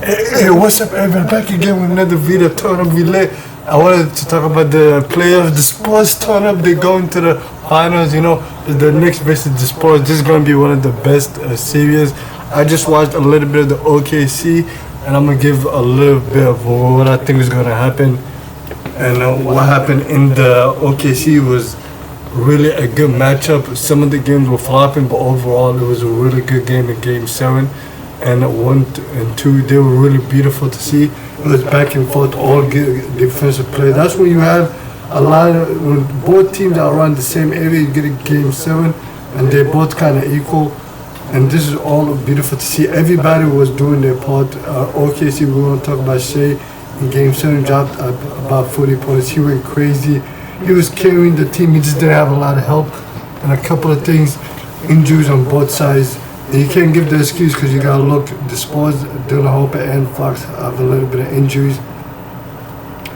Hey, what's up, everyone? Back again with another video. Turn up, we lit. I wanted to talk about the playoffs. The Spurs turn up. They go into the finals. You know, the Knicks versus the Spurs. This is gonna be one of the best series. I just watched a little bit of the OKC, and I'm gonna give a little bit of what I think is gonna happen. And what happened in the OKC was really a good matchup. Some of the games were flopping, but overall, it was a really good game in Game 7. And 1 and 2, they were really beautiful to see. It was back and forth, all good defensive play. That's when you have a lot of, when both teams are around the same area, you get a Game 7, and they're both kind of equal. And this is all beautiful to see. Everybody was doing their part. OKC, we want to talk about Shea. In Game 7, dropped about 40 points. He went crazy. He was carrying the team. He just didn't have a lot of help. And a couple of things, injuries on both sides. And you can't give the excuse because you got to look. The Spurs, Dylan Harper and Fox have a little bit of injuries.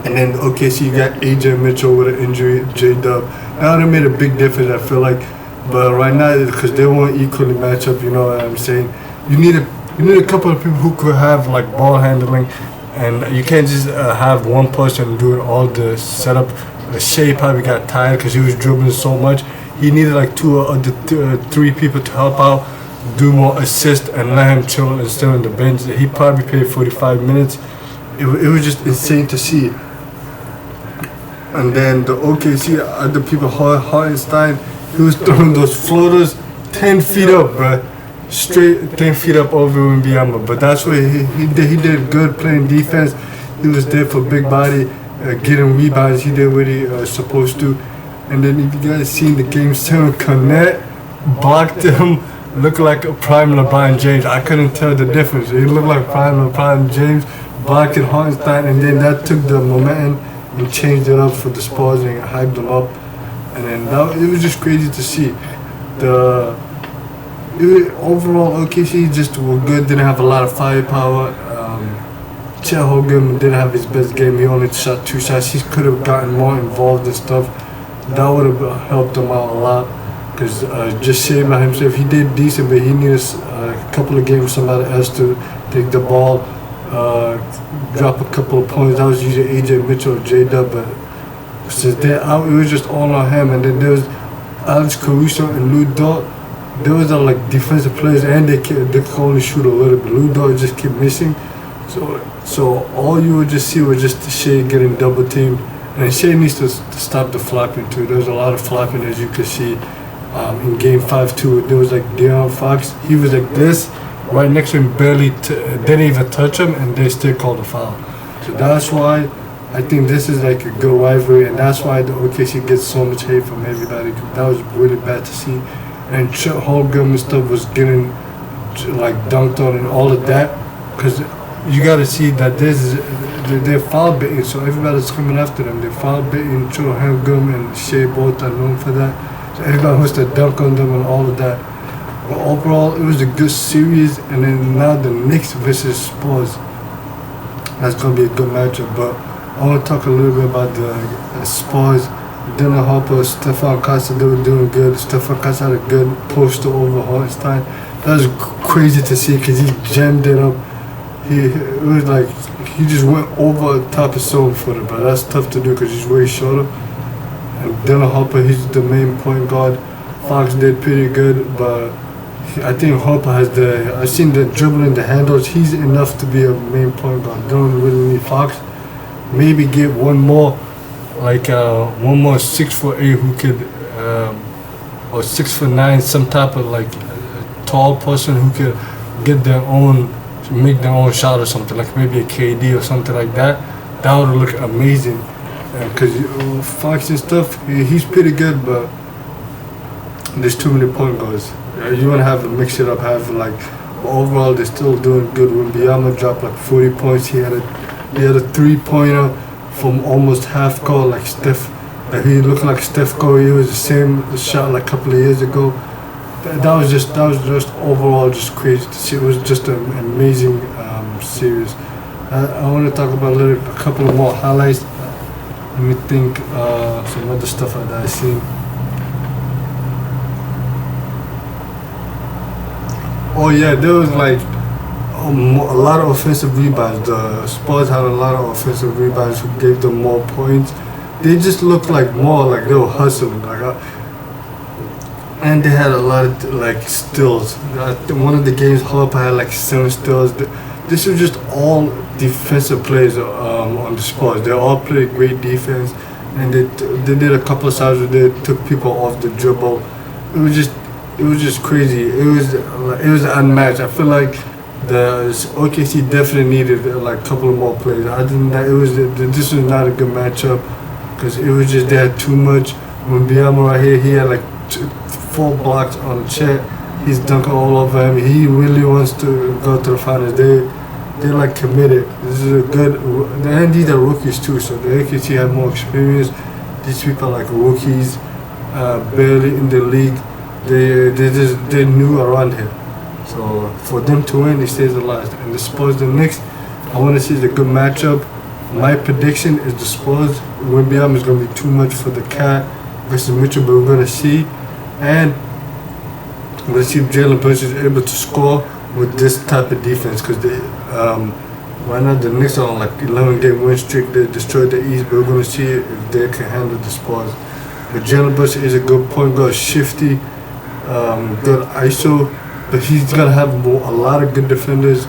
And then OKC, you got AJ Mitchell with an injury, J-Dub. Now they made a big difference, I feel like. But right now, because they won't equally match up, you know what I'm saying? You need a couple of people who could have like ball handling. And you can't just have one person doing all the setup. Shea probably got tired because he was dribbling so much. He needed like three people to help out, do more assist, and let him chill and stay on the bench. He probably played 45 minutes. It was just insane to see. And then the OKC, other people, Hartenstein, he was throwing those floaters 10 feet up, bro. Straight 10 feet up over Wembanyama. But that's where he did good playing defense. He was there for big body, getting rebounds. He did what he was supposed to. And then if you guys seen the Game 7, Connect blocked him. Looked like a prime LeBron James. I couldn't tell the difference. He looked like prime LeBron James blocking Hartenstein, and then that took the momentum and changed it up for the Spurs and hyped them up. And then it was just crazy to see. Overall, OKC just were good. Didn't have a lot of firepower. Chet Hogan didn't have his best game. He only shot 2 shots. He could have gotten more involved and stuff. That would have helped him out a lot. Because just saying by himself, he did decent, but he needed a couple of games somebody else to take the ball, drop a couple of points. That was usually AJ Mitchell or J-Dub, but since they're out, it was just all on him. And then there was Alex Caruso and Lou Dort. Those are like defensive players, and they can only shoot a little bit. Lou Dort just kept missing. So all you would just see was just Shea getting double teamed. And Shea needs to stop the flopping too. There's a lot of flopping, as you can see. In Game 5 too, there was like De'Aaron Fox. He was like this, right next to him, barely didn't even touch him, and they still called a foul. So that's why I think this is like a good rivalry, and that's why the OKC gets so much hate from everybody. That was really bad to see. And Chet Holmgren and stuff was getting like dunked on and all of that, because you got to see that they're foul baiting, so everybody's coming after them. They're foul baiting. Chet Holmgren and Shea both are known for that. Everybody wants to dunk on them and all of that. But overall, it was a good series. And then now the Knicks versus Spurs. That's going to be a good matchup. But I want to talk a little bit about the Spurs. Dylan Harper, Stefan Casa, they were doing good. Stefan Casa had a good poster over Hartenstein. That was crazy to see because he jammed it up. It was like he just went over the top of someone footer, but that's tough to do because he's way shorter. And Dylan Harper, he's the main point guard. Fox did pretty good, but I think Harper has I've seen the dribbling, the handles. He's enough to be a main point guard. Don't really need Fox. Maybe get one more 6'8" who could, or 6'9", some type of like tall person who could make their own shot or something, like maybe a KD or something like that. That would look amazing. Because Fox and stuff, he's pretty good, but there's too many point guards. You want to have a mix it up, but overall they're still doing good. When Wembanyama dropped like 40 points, he had a 3-pointer from almost half court, like Steph. He looked like Steph Curry. He was the same shot like a couple of years ago. That was just overall just crazy to see. It was just an amazing series. I want to talk about a couple of more highlights. Let me think some other stuff that I seen. Oh yeah, there was like a lot of offensive rebounds. The Spurs had a lot of offensive rebounds who gave them more points. They just looked like more like they were hustling. And they had a lot of like steals. One of the games, Harper had like 7 steals. This was just all defensive plays on the Spurs. They all played great defense, and they did a couple of times where they took people off the dribble. It was just crazy. It was unmatched. I feel like the OKC definitely needed like a couple of more plays. Other than that, this was not a good matchup because it was just they had too much. When Biama right here, he had like 4 blocks on the check. He's dunking all over him. He really wants to go to the finals. They're like committed. This is a good, and these are rookies too. So the AKC have more experience. These people are like rookies, barely in the league. They're new around here. So for them to win, it stays the last. And the Spurs, the Knicks, I want to see the good matchup. My prediction is the Spurs. Wimbyam is going to be too much for the Cat versus Mitchell, but we're going to see. And we're going to see if Jalen Brunson is able to score with this type of defense, because right now the Knicks are on like 11-game win streak. They destroyed the East, but we're going to see if they can handle the Spurs. But Jalen Brunson is a good point guard, shifty, good ISO, but he's going to have a lot of good defenders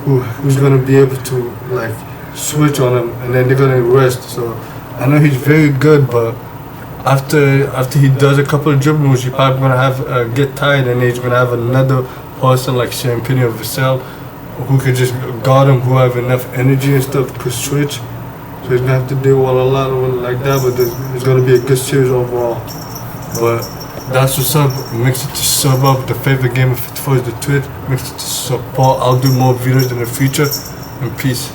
who's going to be able to like switch on him, and then they're going to rest. So I know he's very good, but after he does a couple of dribble moves, he's probably going to have get tired, and he's going to have another person like Champagne or Vassell who could just guard him, who have enough energy and stuff, could switch. So he's going to have to deal with a lot of it like that, but it's going to be a good series overall. But that's what's up. Make sure to sub up. The favorite game of 54 is the tweet. Make sure to support. I'll do more videos in the future. And peace.